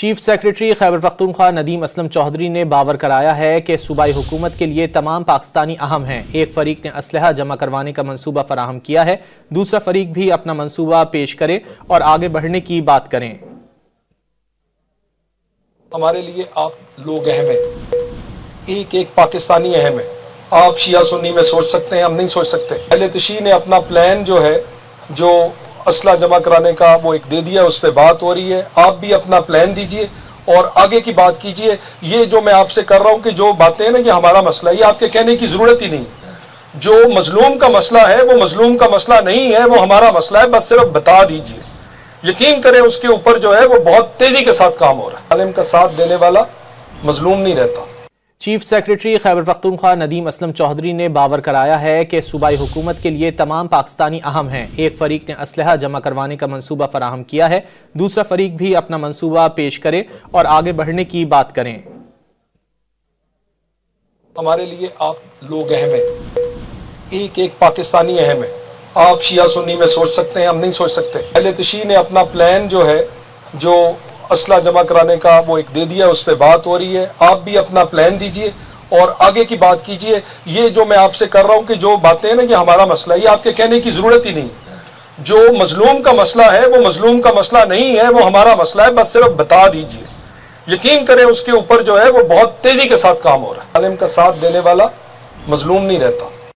Chief secretary Khyber Pakhtunkhwa Nadeem Aslam Chaudhry نے باور کرایا ہے کہ صوبائی حکومت کے لیے تمام پاکستانی اہم ہیں۔ ایک فریق نے اسلحہ جمع کروانے کا منصوبہ فراہم کیا ہے، دوسرا فریق بھی اپنا منصوبہ پیش کرے اور آگے بڑھنے کی بات کریں۔ ہمارے لیے آپ لوگ اہم ہیں، ایک پاکستانی اہم ہے۔ آپ شیعہ سنی میں سوچ سکتے ہیں، ہم نہیں سوچ سکتے۔ اہل تشیع نے اپنا پلان جو ہے جو اسلحہ جمع کرانے کا وہ ایک دے دیا، اس پہ بات ہو رہی ہے۔ آپ بھی اپنا پلان دیجئے اور آگے کی بات کیجئے۔ یہ جو میں آپ سے کر رہا ہوں کہ جو باتیں ہیں نا، یہ ہمارا مسئلہ ہے، یہ آپ کے کہنے کی ضرورت ہی نہیں۔ جو مظلوم کا مسئلہ ہے وہ مظلوم کا مسئلہ نہیں ہے، وہ ہمارا مسئلہ ہے، بس صرف بتا دیجئے۔ یقین کریں اس کے اوپر جو ہے وہ بہت تیزی کے ساتھ کام ہو رہا ہے۔ عالم کا ساتھ دینے والا مظلوم نہیں رہتا۔ چیف سیکریٹری خیبر پختونخوا ندیم اسلم چودھری نے باور کرایا ہے کہ صوبائی حکومت کے لیے تمام پاکستانی اہم ہیں۔ ایک فریق نے اسلحہ جمع کروانے کا منصوبہ فراہم کیا ہے، دوسرا فریق بھی اپنا منصوبہ پیش کرے اور آگے بڑھنے کی بات کریں۔ ہمارے لیے آپ لوگ اہم ہیں، ایک پاکستانی اہم ہے۔ آپ شیعہ سنی میں سوچ سکتے ہیں، ہم نہیں سوچ سکتے۔ اہل تشیع نے اپنا پلان جو ہے جو اسلحہ جمع کرانے کا وہ ایک دے دیا، اس پہ بات ہو رہی ہے۔ آپ بھی اپنا پلان دیجئے اور آگے کی بات کیجئے۔ یہ جو میں آپ سے کر رہا ہوں کہ جو باتیں ہیں نا، یہ ہمارا مسئلہ ہے، یہ آپ کے کہنے کی ضرورت ہی نہیں۔ جو مظلوم کا مسئلہ ہے وہ مظلوم کا مسئلہ نہیں ہے، وہ ہمارا مسئلہ ہے، بس صرف بتا دیجئے۔ یقین کریں اس کے اوپر جو ہے وہ بہت تیزی کے ساتھ کام ہو رہا ہے۔ عالم کا ساتھ دینے والا مظلوم نہیں رہتا۔